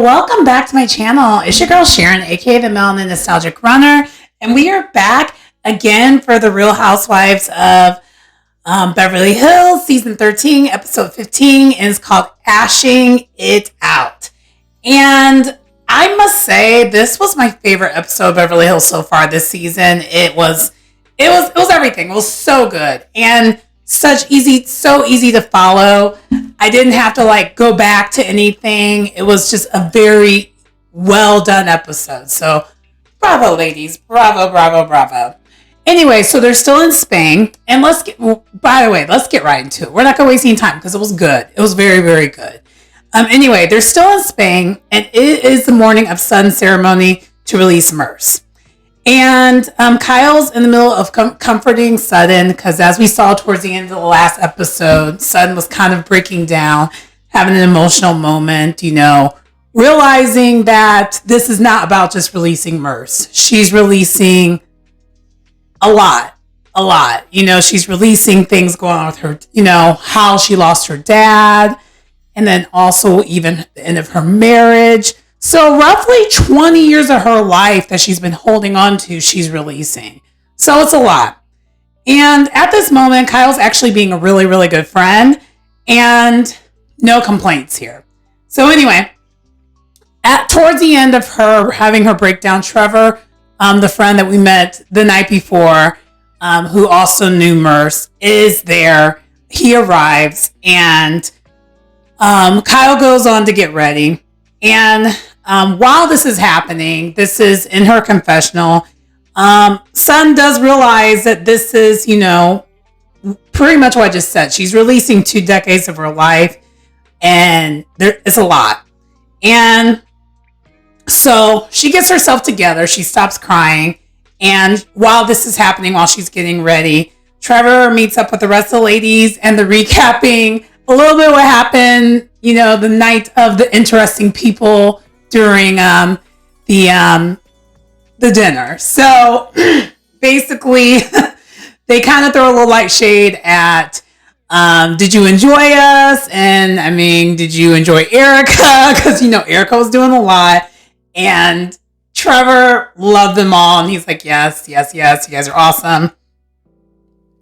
welcome back to my channel. It's your girl Sharon, aka the Melanin Nostalgic Runner, and we are back again for the Real Housewives of Beverly Hills, season 13, episode 15, and it's called Ashing It Out. And I must say, this was my favorite episode of Beverly Hills so far this season. It was everything. It was so good and so easy to follow. I didn't have to go back to anything. It was just a very well done episode. So bravo, ladies. Bravo. Anyway, so they're still in Spain, and let's get right into it. We're not going to waste any time because it was good. It was very, very good. Anyway, they're still in Spain, and it is the morning of Sutton's ceremony to release Merce. And Kyle's in the middle of comforting Sutton because, as we saw towards the end of the last episode, Sutton was kind of breaking down, having an emotional moment, realizing that this is not about just releasing Merce. She's releasing a lot. She's releasing things going on with her, how she lost her dad, and then also even the end of her marriage. So roughly 20 years of her life that she's been holding on to, she's releasing. So it's a lot. And at this moment, Kyle's actually being a really, really good friend, and no complaints here. So anyway, towards the end of her having her breakdown, Trevor, the friend that we met the night before, who also knew Merce, is there. He arrives, and Kyle goes on to get ready. And while this is happening, this is in her confessional, Sutton does realize that this is, pretty much what I just said. She's releasing 2 decades of her life, and it's a lot. And so she gets herself together. She stops crying. And while this is happening, while she's getting ready, Trevor meets up with the rest of the ladies, and they're recapping a little bit what happened, the night of the interesting people during the dinner. So basically, they kind of throw a little light shade at, did you enjoy us? And did you enjoy Erika? Because, Erika was doing a lot. And Trevor loved them all. And he's like, yes, you guys are awesome.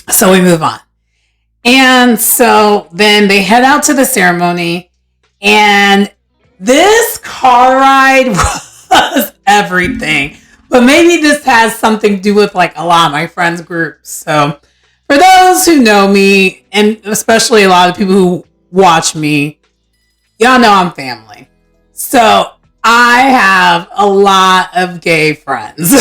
So we move on. And so then they head out to the ceremony, and this car ride was everything. But maybe this has something to do with a lot of my friends' groups. So for those who know me, and especially a lot of people who watch me, y'all know I'm family. So I have a lot of gay friends.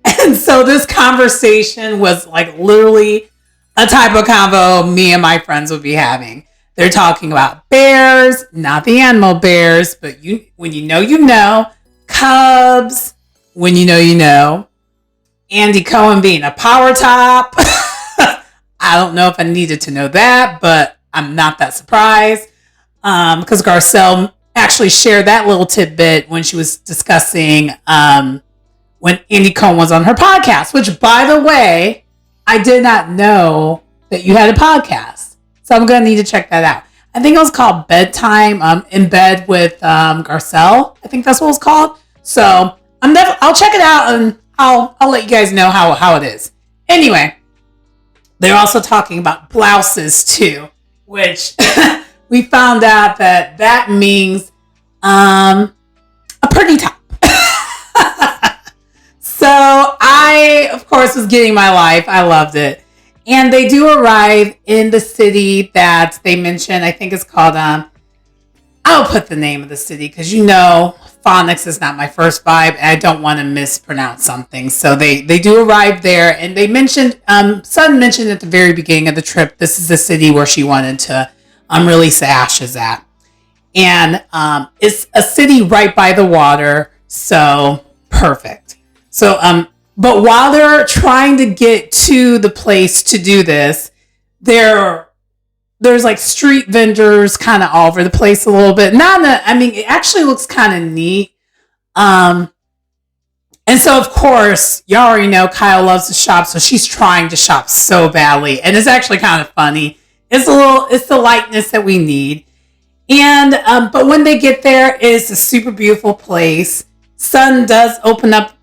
And so this conversation was literally a type of convo me and my friends would be having. They're talking about bears, not the animal bears, but when you know, Cubs, when you know, Andy Cohen being a power top. I don't know if I needed to know that, but I'm not that surprised. Because Garcelle actually shared that little tidbit when she was discussing when Andy Cohen was on her podcast, which, by the way, I did not know that you had a podcast. So I'm going to need to check that out. I think it was called Bedtime in Bed with Garcelle. I think that's what it was called. So I'll check it out, and I'll let you guys know how it is. Anyway, they're also talking about blouses too, which we found out that means a pretty top. So I, of course, was getting my life. I loved it. And they do arrive in the city that they mentioned. I think it's called, I'll put the name of the city because phonics is not my first vibe, and I don't want to mispronounce something. So they do arrive there, and they mentioned, Sutton mentioned at the very beginning of the trip, this is the city where she wanted to release the ashes at. And it's a city right by the water, so perfect. So, but while they're trying to get to the place to do this, there's street vendors kind of all over the place a little bit. It actually looks kind of neat. And so of course, y'all already know Kyle loves to shop, so she's trying to shop so badly. And it's actually kind of funny. It's the lightness that we need. And but when they get there, it's a super beautiful place. Sutton does open up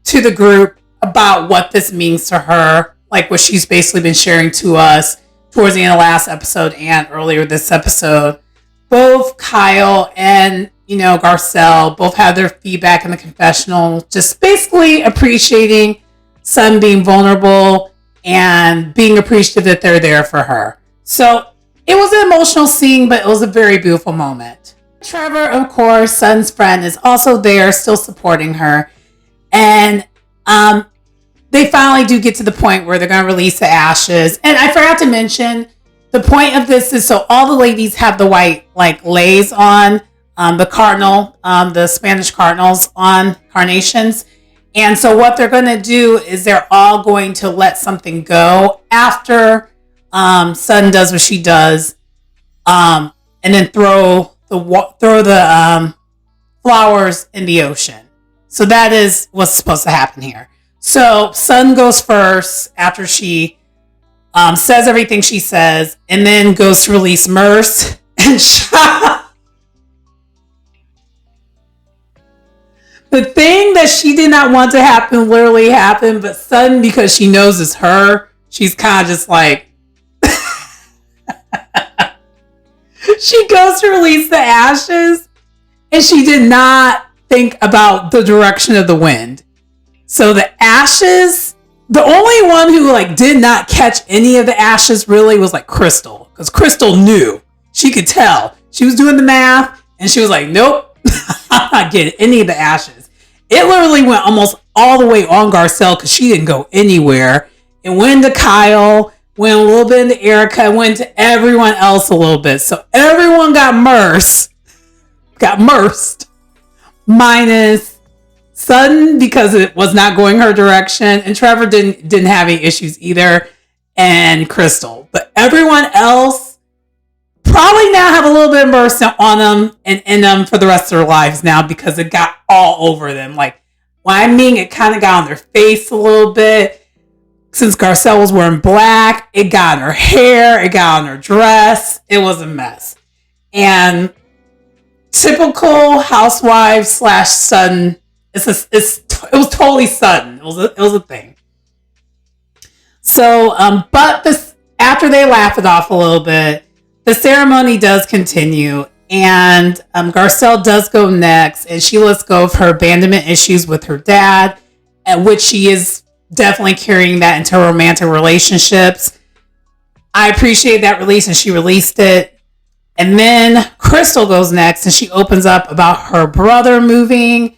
to the group about what this means to her, like what she's basically been sharing to us towards the end of last episode and earlier this episode. Both Kyle and Garcelle both had their feedback in the confessional, just basically appreciating Sutton being vulnerable and being appreciative that they're there for her. So it was an emotional scene, but it was a very beautiful moment. Trevor, of course, Sutton's friend, is also there, still supporting her. And they finally do get to the point where they're going to release the ashes. And I forgot to mention, the point of this is so all the ladies have the white leis on, the cardinal, the Spanish cardinals on carnations. And so what they're going to do is they're all going to let something go after Sutton does what she does, and then throw the flowers in the ocean. So that is what's supposed to happen here. So Sutton goes first after she says everything she says, and then goes to release Merce and the thing that she did not want to happen literally happened, but Sutton, because she knows it's her, she's kind of just like, she goes to release the ashes, and she did not think about the direction of the wind. So the ashes, the only one who did not catch any of the ashes really was Crystal, because Crystal knew. She could tell. She was doing the math, and she was like, nope, I'm not getting any of the ashes. It literally went almost all the way on Garcelle because she didn't go anywhere. It went to Kyle, went a little bit into Erika, went to everyone else a little bit. So everyone got mersed, minus Sutton, because it was not going her direction, and Trevor didn't have any issues either, and Crystal. But everyone else probably now have a little bit of Merce on them and in them for the rest of their lives now, because it got all over them. It kind of got on their face a little bit. Since Garcelle was wearing black, it got in her hair, it got on her dress. It was a mess. And typical housewives / Sutton, it was totally Sutton. It was a thing. So, but after they laugh it off a little bit, the ceremony does continue, and Garcelle does go next, and she lets go of her abandonment issues with her dad, at which she is definitely carrying that into romantic relationships. I appreciate that release, and she released it. And then Crystal goes next, and she opens up about her brother moving,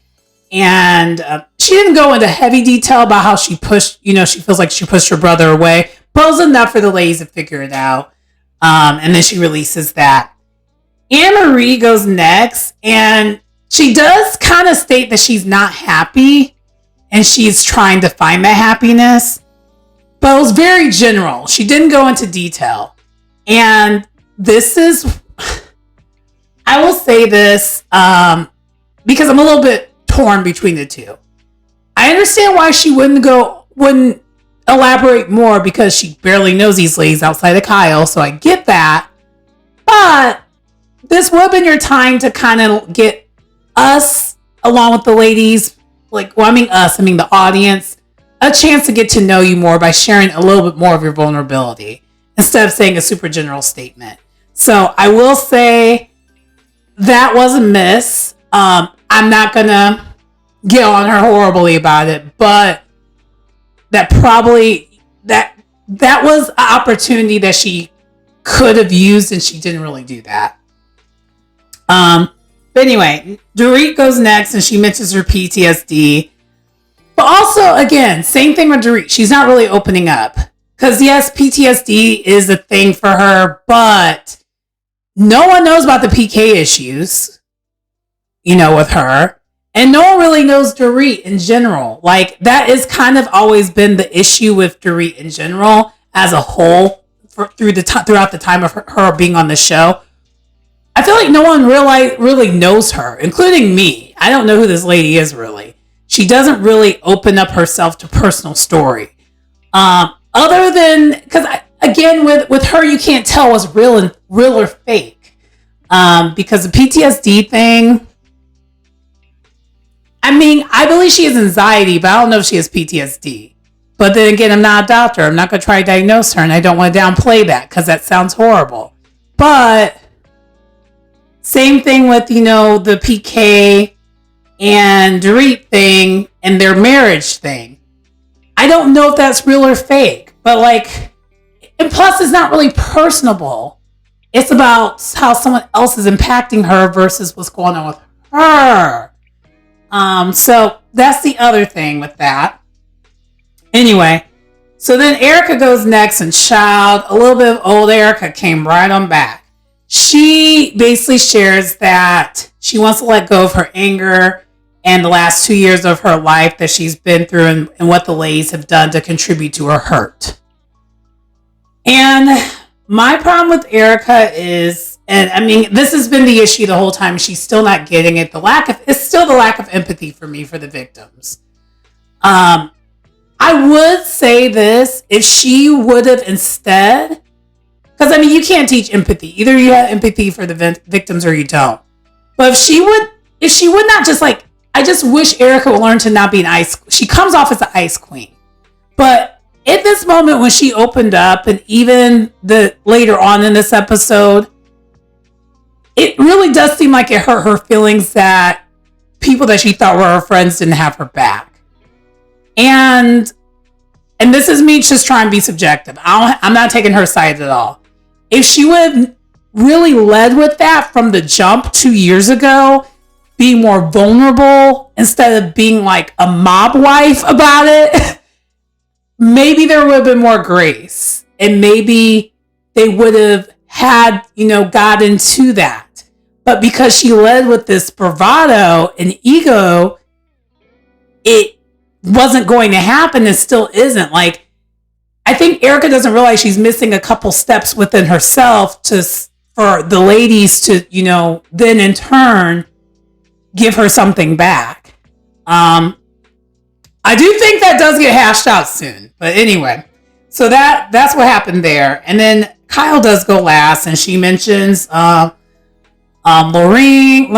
and she didn't go into heavy detail about how she pushed, she feels like she pushed her brother away, but it was enough for the ladies to figure it out. And then she releases that. Anne-Marie goes next, and she does kind of state that she's not happy and she's trying to find that happiness, but it was very general. She didn't go into detail. And this is, I will say this, because I'm a little bit torn between the two. I understand why she wouldn't elaborate more, because she barely knows these ladies outside of Kyle, so I get that. But this would have been your time to kind of get us, along with the ladies, the audience, a chance to get to know you more by sharing a little bit more of your vulnerability instead of saying a super general statement. So I will say that was a miss. I'm not gonna get on her horribly about it, but that was an opportunity that she could have used, and she didn't really do that. But anyway, Dorit goes next, and she mentions her PTSD. But also, again, same thing with Dorit. She's not really opening up. Because yes, PTSD is a thing for her, but no one knows about the PK issues, with her. And no one really knows Dorit in general. That is kind of always been the issue with Dorit in general as a whole throughout the time of her being on the show. I feel like no one really knows her, including me. I don't know who this lady is really. She doesn't really open up herself to personal story. Other than, because again, with her, you can't tell what's real or fake. Because the PTSD thing, I mean, I believe she has anxiety, but I don't know if she has PTSD. But then again, I'm not a doctor. I'm not going to try to diagnose her, and I don't want to downplay that because that sounds horrible. But same thing with, the PK and Dorit thing and their marriage thing. I don't know if that's real or fake, but and plus it's not really personable. It's about how someone else is impacting her versus what's going on with her. So that's the other thing with that. Anyway, so then Erika goes next, and child, a little bit of old Erika came right on back. She basically shares that she wants to let go of her anger and the last 2 years of her life that she's been through and what the ladies have done to contribute to her hurt. And my problem with Erika is, and I mean, this has been the issue the whole time. She's still not getting it. It's still the lack of empathy for me for the victims. I would say this, if she would have instead, because I mean, you can't teach empathy. Either you have empathy for the victims or you don't. But if she would not just I just wish Erika would learn to not be an ice. She comes off as an ice queen. But at this moment when she opened up, and even later on in this episode, it really does seem like it hurt her feelings that people that she thought were her friends didn't have her back. And this is me just trying to be subjective. I'm not taking her side at all. If she would have really led with that from the jump 2 years ago, being more vulnerable instead of being like a mob wife about it, maybe there would have been more grace. And maybe they would have had, got into that. But because she led with this bravado and ego, it wasn't going to happen and still isn't. I think Erika doesn't realize she's missing a couple steps within herself for the ladies to, then in turn give her something back. I do think that does get hashed out soon. But anyway, so that's what happened there. And then Kyle does go last, and she mentions Lorraine.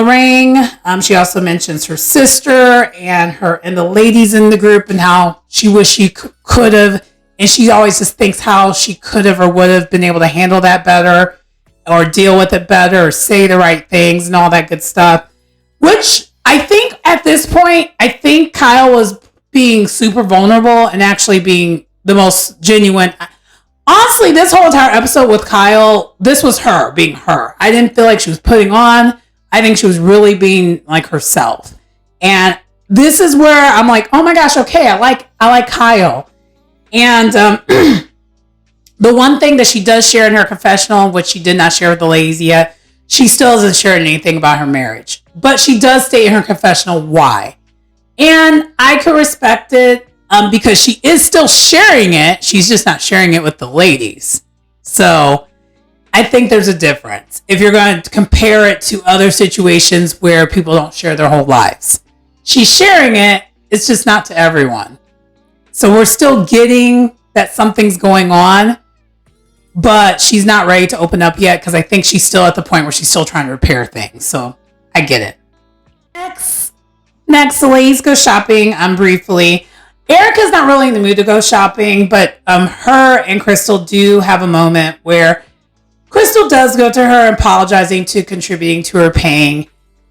She also mentions her sister and the ladies in the group and how she wished she could have. And she always just thinks how she could have or would have been able to handle that better or deal with it better or say the right things and all that good stuff. Which I think at this point, Kyle was being super vulnerable and actually being the most genuine. Honestly, this whole entire episode with Kyle, this was her being her. I didn't feel like she was putting on. I think she was really being like herself. And this is where I'm like, oh my gosh, okay, I like Kyle. And the one thing that she does share in her confessional, which she did not share with the ladies yet, she still hasn't shared anything about her marriage. But she does state in her confessional why. And I could respect it. Because she is still sharing it. She's just not sharing it with the ladies. So I think there's a difference if you're going to compare it to other situations where people don't share their whole lives. She's sharing it. It's just not to everyone. So we're still getting that something's going on, but she's not ready to open up yet because I think she's still at the point where she's still trying to repair things. So I get it. Next, the ladies go shopping briefly. Erika's not really in the mood to go shopping, but her and Crystal do have a moment where Crystal does go to her apologizing to contributing to her pain.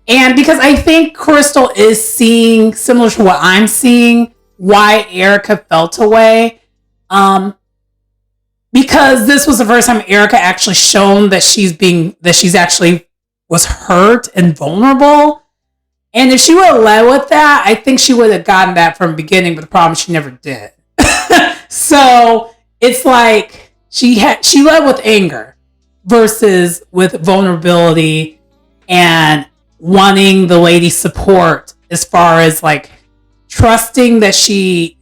And because I think Crystal is seeing, similar to what I'm seeing, why Erika felt away. Because this was the first time Erika actually shown that she's actually was hurt and vulnerable. And if she would have led with that, I think she would have gotten that from the beginning, but the problem is she never did. So it's like she led with anger versus with vulnerability and wanting the lady's support as far as trusting that she,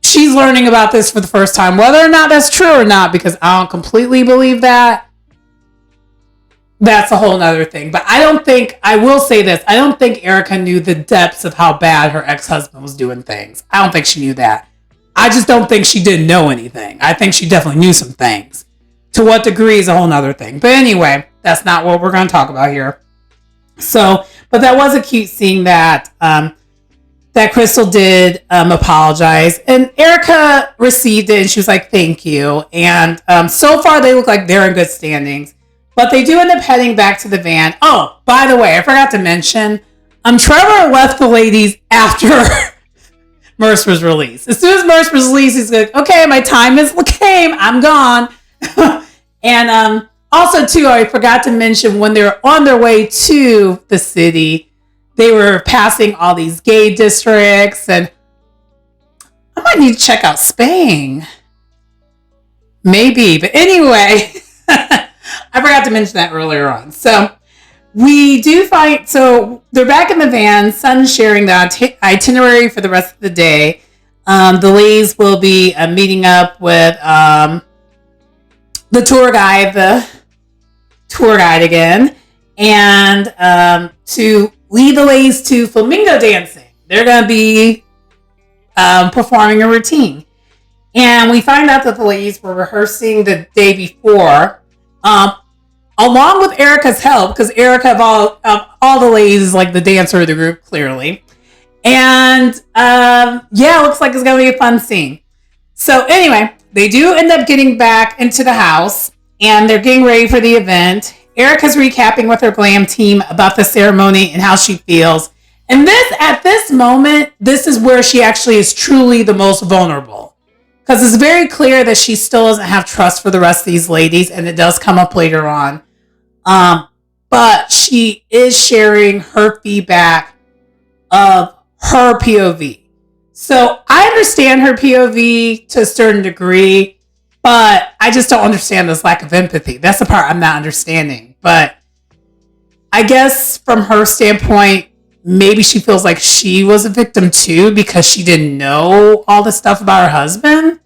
she's learning about this for the first time, whether or not that's true or not, because I don't completely believe that. That's a whole nother thing. But I will say this, I don't think Erika knew the depths of how bad her ex-husband was doing things. I don't think she knew that. I just don't think she didn't know anything. I think she definitely knew some things. To what degree is a whole nother thing. But anyway, that's not what we're going to talk about here. So, but that was a cute scene that that Crystal did apologize, and Erika received it, and she was like, "Thank you." And so far, they look like they're in good standings, but they do end up heading back to the van. Oh, by the way, I forgot to mention, Trevor left the ladies after Merce was released. As soon as Merce was released, he's like, "Okay, my time came. I'm gone." And also, too, I forgot to mention when they're on their way to the city, they were passing all these gay districts, and I might need to check out Spain. Maybe, but anyway, I forgot to mention that earlier on. So we do find, so they're back in the van, Sutton sharing the itinerary for the rest of the day. The ladies will be meeting up with the tour guide again, and to lead the ladies to flamingo dancing. They're going to be performing a routine. And we find out that the ladies were rehearsing the day before, along with Erika's help, because Erika of all the ladies is like the dancer of the group, clearly. And it looks like it's going to be a fun scene. So anyway, they do end up getting back into the house, and they're getting ready for the event. Erika's recapping with her glam team about the ceremony and how she feels. And at this moment, this is where she actually is truly the most vulnerable. Because it's very clear that she still doesn't have trust for the rest of these ladies, and it does come up later on. But she is sharing her feedback of her POV. So I understand her POV to a certain degree, but I just don't understand this lack of empathy. That's the part I'm not understanding. But I guess from her standpoint, maybe she feels like she was a victim too because she didn't know all the stuff about her husband.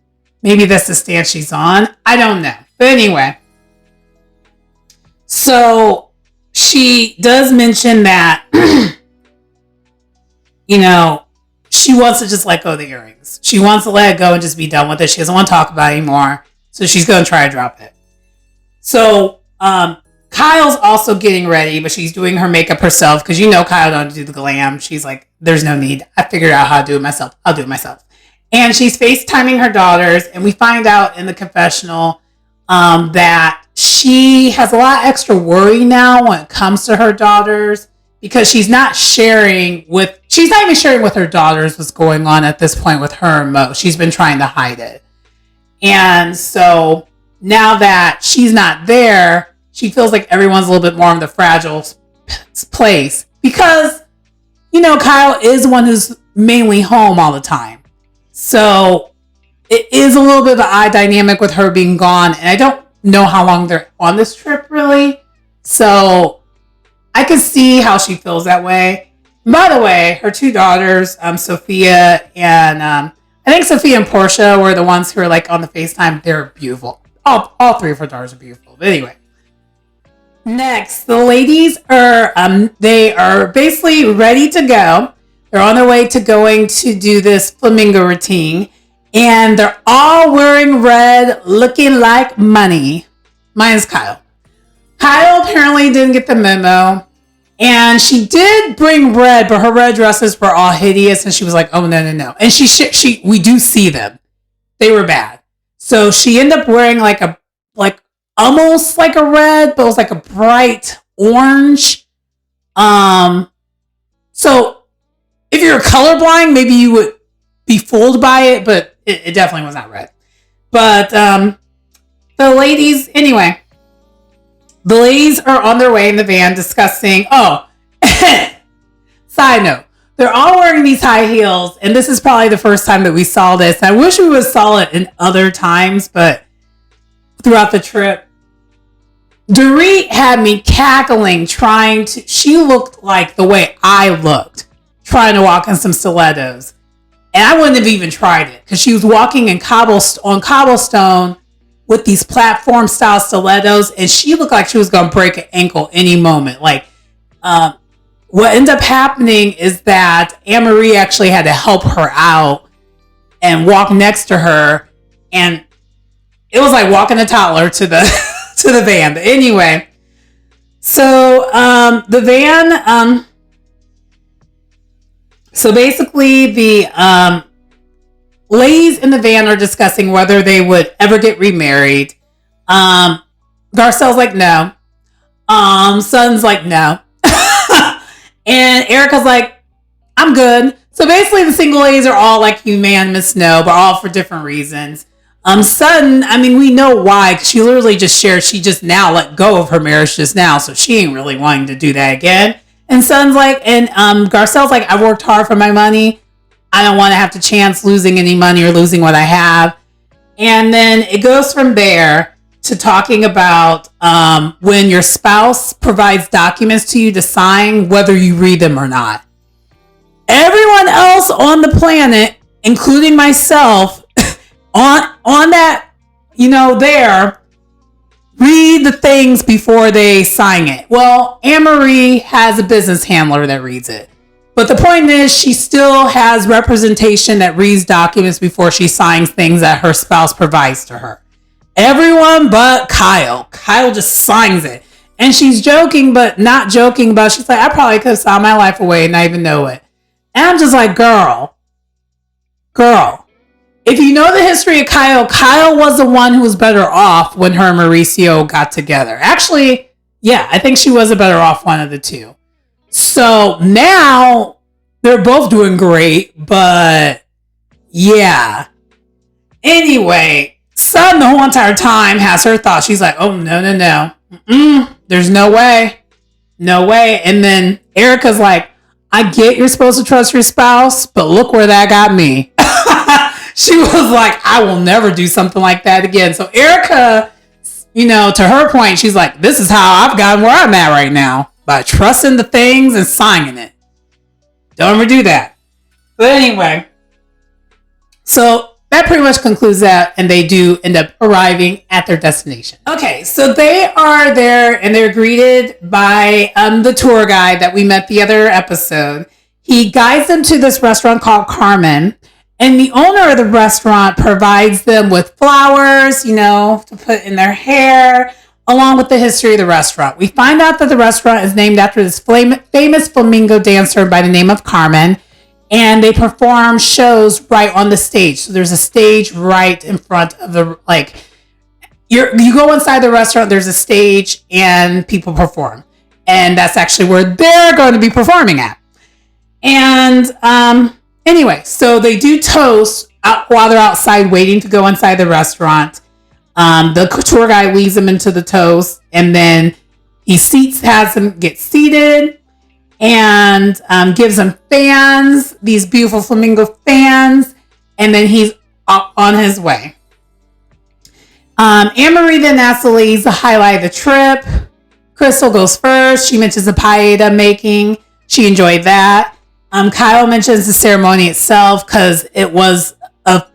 Maybe that's the stance she's on. I don't know. But anyway. So she does mention that, she wants to just let go of the earrings. She wants to let it go and just be done with it. She doesn't want to talk about it anymore. So she's going to try to drop it. So Kyle's also getting ready, but she's doing her makeup herself because Kyle don't do the glam. She's like, there's no need. I figured out how to do it myself. I'll do it myself. And she's FaceTiming her daughters. And we find out in the confessional that she has a lot extra worry now when it comes to her daughters because she's not even sharing with her daughters what's going on at this point with her and Mo. She's been trying to hide it. And so now that she's not there, she feels like everyone's a little bit more in the fragile place because, Kyle is one who's mainly home all the time. So it is a little bit of an odd dynamic with her being gone. And I don't know how long they're on this trip really. So I can see how she feels that way. And by the way, her two daughters, Sophia and I think Sophia and Portia were the ones who are like on the FaceTime. They're beautiful. All three of her daughters are beautiful. But anyway. Next, the ladies they are basically ready to go. They're on their way to going to do this flamingo routine. And they're all wearing red, looking like money. Minus Kyle. Kyle apparently didn't get the memo. And she did bring red, but her red dresses were all hideous. And she was like, oh, no. And we do see them. They were bad. So she ended up wearing almost like a red, but it was like a bright orange. So if you're colorblind, maybe you would be fooled by it, but it definitely was not red. But the ladies are on their way in the van discussing, side note, they're all wearing these high heels, and this is probably the first time that we saw this. I wish we would have saw it in other times, but throughout the trip, Dorit had me cackling, she looked like the way I looked, trying to walk in some stilettos. And I wouldn't have even tried it, because she was walking on cobblestone with these platform style stilettos, and she looked like she was going to break an ankle any moment. Like, what ended up happening is that Anne-Marie actually had to help her out and walk next to her, and it was like walking a toddler to the to the van. But anyway, So the van, so basically the ladies in the van are discussing whether they would ever get remarried. Garcelle's like, no. Sutton's like, no. And Erika's like, I'm good. So basically the single ladies are all like unanimous no, but all for different reasons. Sutton, I mean, we know why, because she literally just shared she just now let go of her marriage just now, so she ain't really wanting to do that again. And Sutton's like, and Garcelle's like, I worked hard for my money. I don't want to have to chance losing any money or losing what I have. And then it goes from there to talking about when your spouse provides documents to you to sign, whether you read them or not. Everyone else on the planet, including myself, on that, there, read the things before they sign it. Well, Anne-Marie has a business handler that reads it. But the point is, she still has representation that reads documents before she signs things that her spouse provides to her. Everyone but Kyle. Kyle just signs it. And she's joking, but not joking about, she's like, I probably could have signed my life away and not even know it. And I'm just like, girl, if you know the history of Kyle was the one who was better off when her and Mauricio got together. Actually, yeah, I think she was a better off one of the two. So now they're both doing great, but yeah. Anyway, Sutton the whole entire time has her thoughts. She's like, oh, no. There's no way. No way. And then Erika's like, I get you're supposed to trust your spouse, but look where that got me. She was like, I will never do something like that again. So Erika, to her point, she's like, this is how I've gotten where I'm at right now, by trusting the things and signing it. Don't ever do that. But anyway, so that pretty much concludes that, and they do end up arriving at their destination. Okay, so they are there, and they're greeted by the tour guide that we met the other episode. He guides them to this restaurant called Carmen, and the owner of the restaurant provides them with flowers, to put in their hair, along with the history of the restaurant. We find out that the restaurant is named after this famous flamenco dancer by the name of Carmen, and they perform shows right on the stage. So there's a stage right in front of the, you go inside the restaurant, there's a stage, and people perform. And that's actually where they're going to be performing at. And anyway, so they do toast while they're outside waiting to go inside the restaurant. The tour guide leads them into the toast, and then has them get seated, and gives them fans, these beautiful flamingo fans, and then he's on his way. Anne-Marie then asks the ladies to highlight the trip. Crystal goes first. She mentions the paella making. She enjoyed that. Kyle mentions the ceremony itself because it was the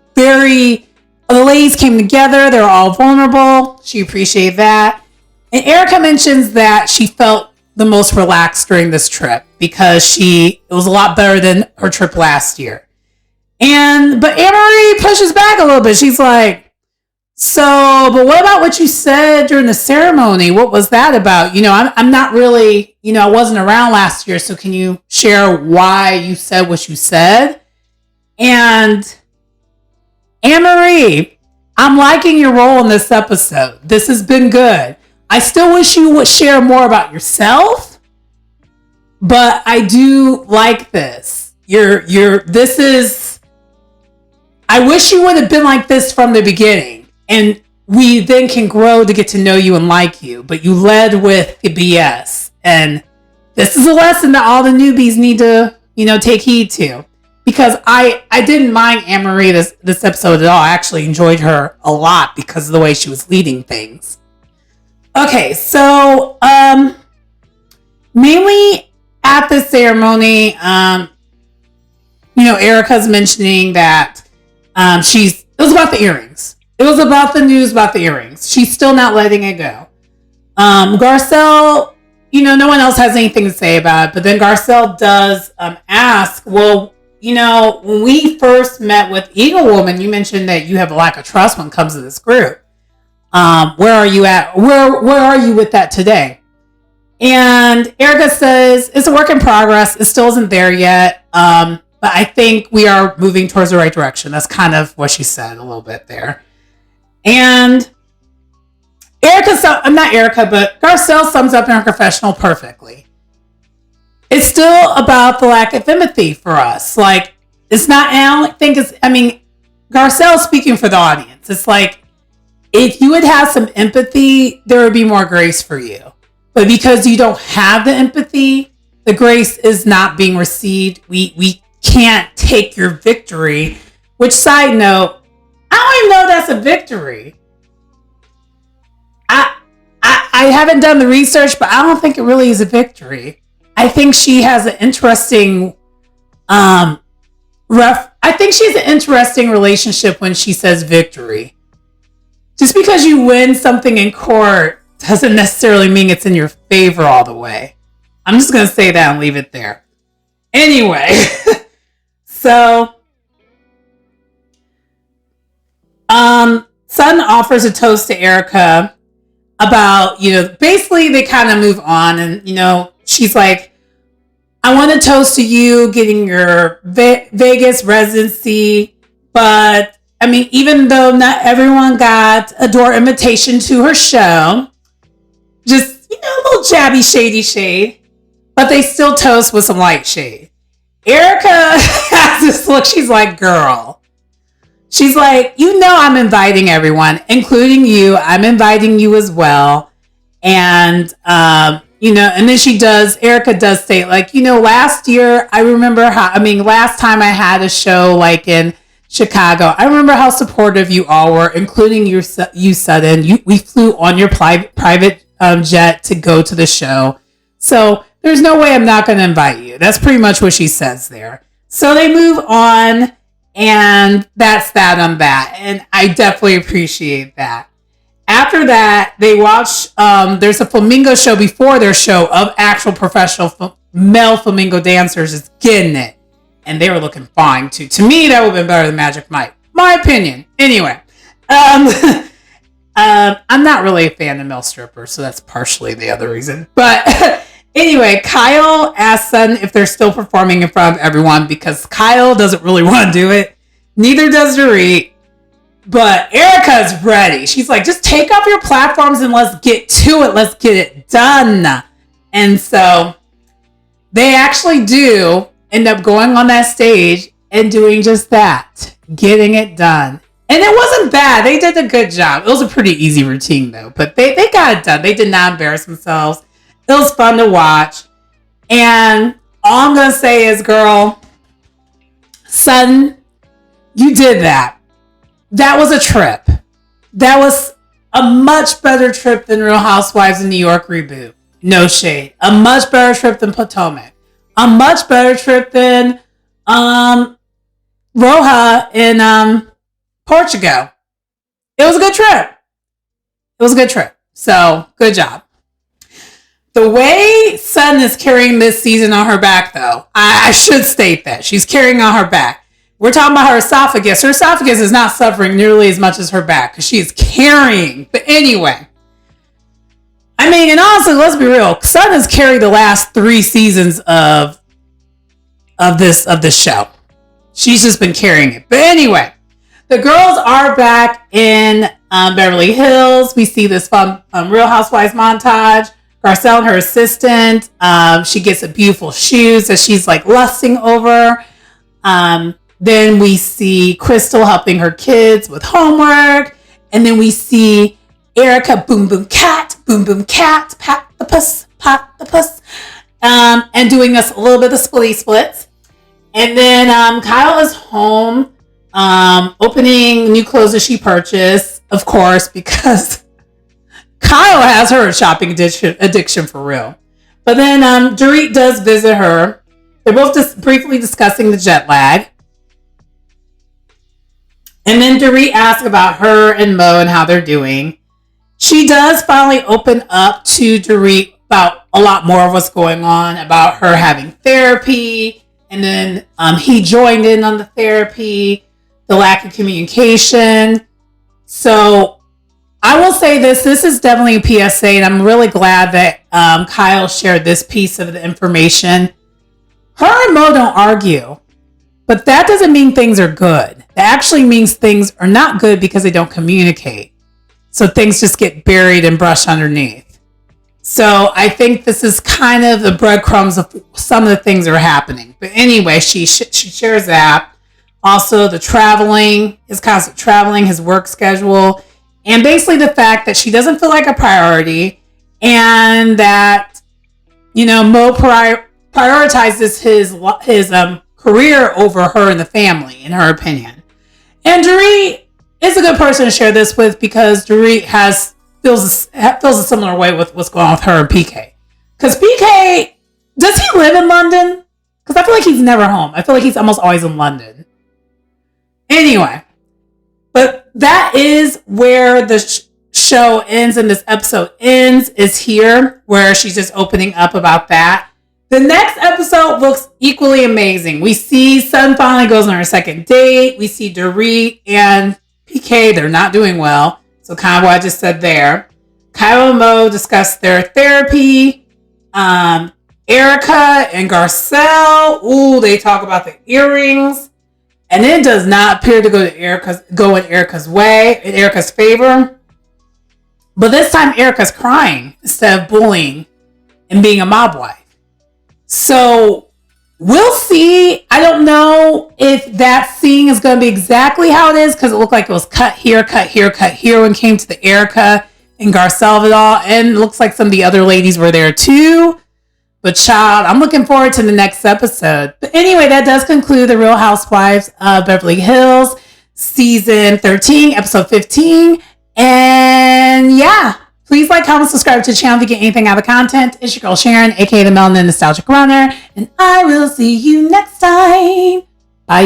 ladies came together. They were all vulnerable. She appreciated that. And Erika mentions that she felt the most relaxed during this trip because it was a lot better than her trip last year. But Anne-Marie pushes back a little bit. She's like, but what about what you said during the ceremony? What was that about? I'm not really, I wasn't around last year. So can you share why you said what you said? And Anne-Marie, I'm liking your role in this episode. This has been good. I still wish you would share more about yourself, but I do like this. I wish you would have been like this from the beginning, and we then can grow to get to know you and like you, but you led with the BS. And this is a lesson that all the newbies need to, take heed to. Because I didn't mind Anne-Marie this episode at all. I actually enjoyed her a lot because of the way she was leading things. Okay, so mainly at the ceremony, Erika's mentioning that it was about the earrings. It was about the news about the earrings. She's still not letting it go. Garcelle, no one else has anything to say about it, but then Garcelle does ask, well, when we first met with Eagle Woman, you mentioned that you have a lack of trust when it comes to this group. Where are you at? Where are you with that today? And Erika says it's a work in progress. It still isn't there yet. But I think we are moving towards the right direction. That's kind of what she said a little bit there. And Garcelle sums up in her confessional perfectly. It's still about the lack of empathy for us. Like, it's not, Garcelle's speaking for the audience. It's like, if you would have some empathy, there would be more grace for you. But because you don't have the empathy, the grace is not being received. We can't take your victory. Which, side note, I don't even know that's a victory. I haven't done the research, but I don't think it really is a victory. I think she has an interesting I think she has an interesting relationship when she says victory. Just because you win something in court doesn't necessarily mean it's in your favor all the way. I'm just going to say that and leave it there. Anyway, so Sutton offers a toast to Erika about, basically they kind of move on, and, she's like, I want to toast to you getting your Vegas residency, but even though not everyone got a door invitation to her show, just, a little jabby, shady shade, but they still toast with some light shade. Erika has this look. She's like, girl. She's like, I'm inviting everyone, including you. I'm inviting you as well. And, and then Erika does say, like, last year, I remember last time I had a show, like, in Chicago, I remember how supportive you all were, including you, Sutton. We flew on your private jet to go to the show. So there's no way I'm not going to invite you. That's pretty much what she says there. So they move on, and that's that on that. And I definitely appreciate that. After that, they watch, there's a flamingo show before their show of actual professional male flamingo dancers is getting it. And they were looking fine, too. To me, that would have been better than Magic Mike. My opinion. Anyway. I'm not really a fan of male strippers, so that's partially the other reason. But anyway, Kyle asks Sutton if they're still performing in front of everyone because Kyle doesn't really want to do it. Neither does Dorit. But Erika's ready. She's like, just take off your platforms and let's get to it. Let's get it done. And so they actually do end up going on that stage and doing just that. Getting it done. And it wasn't bad. They did a good job. It was a pretty easy routine, though. But they got it done. They did not embarrass themselves. It was fun to watch. And all I'm going to say is, girl, Sutton, you did that. That was a trip. That was a much better trip than Real Housewives of New York reboot. No shade. A much better trip than Potomac. A much better trip than rhobh in Portugal. It was a good trip. So, good job. The way Sutton is carrying this season on her back, though, I should state that. She's carrying on her back. We're talking about her esophagus. Her esophagus is not suffering nearly as much as her back because she's carrying. But anyway. And honestly, let's be real. Sutton has carried the last 3 seasons of this show. She's just been carrying it. But anyway, the girls are back in Beverly Hills. We see this fun Real Housewives montage. Garcelle and her assistant. She gets a beautiful shoes that she's like lusting over. Then we see Crystal helping her kids with homework. And then we see Erika, boom, boom, cat, pat the puss, and doing us a little bit of splitty splits. And then Kyle is home, opening new clothes that she purchased, of course, because Kyle has her shopping addiction for real. But then Dorit does visit her. They're both just briefly discussing the jet lag. And then Dorit asks about her and Mo and how they're doing. She does finally open up to Dorit about a lot more of what's going on, about her having therapy. And then he joined in on the therapy, the lack of communication. So I will say this. This is definitely a PSA, and I'm really glad that Kyle shared this piece of the information. Her and Mo don't argue, but that doesn't mean things are good. That actually means things are not good because they don't communicate. So things just get buried and brushed underneath. So I think this is kind of the breadcrumbs of some of the things that are happening. But anyway, she shares that. Also, the traveling, his constant traveling, his work schedule, and basically the fact that she doesn't feel like a priority, and that, Mo prioritizes his career over her and the family, in her opinion. And Dorit is a good person to share this with because Dorit feels a similar way with what's going on with her and PK. Because PK, does he live in London? Because I feel like he's never home. I feel like he's almost always in London. Anyway, but that is where the show ends and this episode ends, is here, where she's just opening up about that. The next episode looks equally amazing. We see Sutton finally goes on her second date. We see Dorit and PK, they're not doing well. So kind of what I just said there. Kyle and Mo discuss their therapy. Erika and Garcelle, they talk about the earrings. And it does not appear to go in Erika's way, in Erika's favor. But this time Erika's crying instead of bullying and being a mob wife. So we'll see. I don't know if that scene is going to be exactly how it is, because it looked like it was cut here, cut here, cut here when it came to the Erika and Garcelle of it all. And it looks like some of the other ladies were there too. But child, I'm looking forward to the next episode. But anyway, that does conclude The Real Housewives of Beverly Hills, season 13, episode 15. And yeah, please like, comment, subscribe to the channel if you get anything out of the content. It's your girl Sharon, aka the Melanin Nostalgic Runner. And I will see you next time. Bye.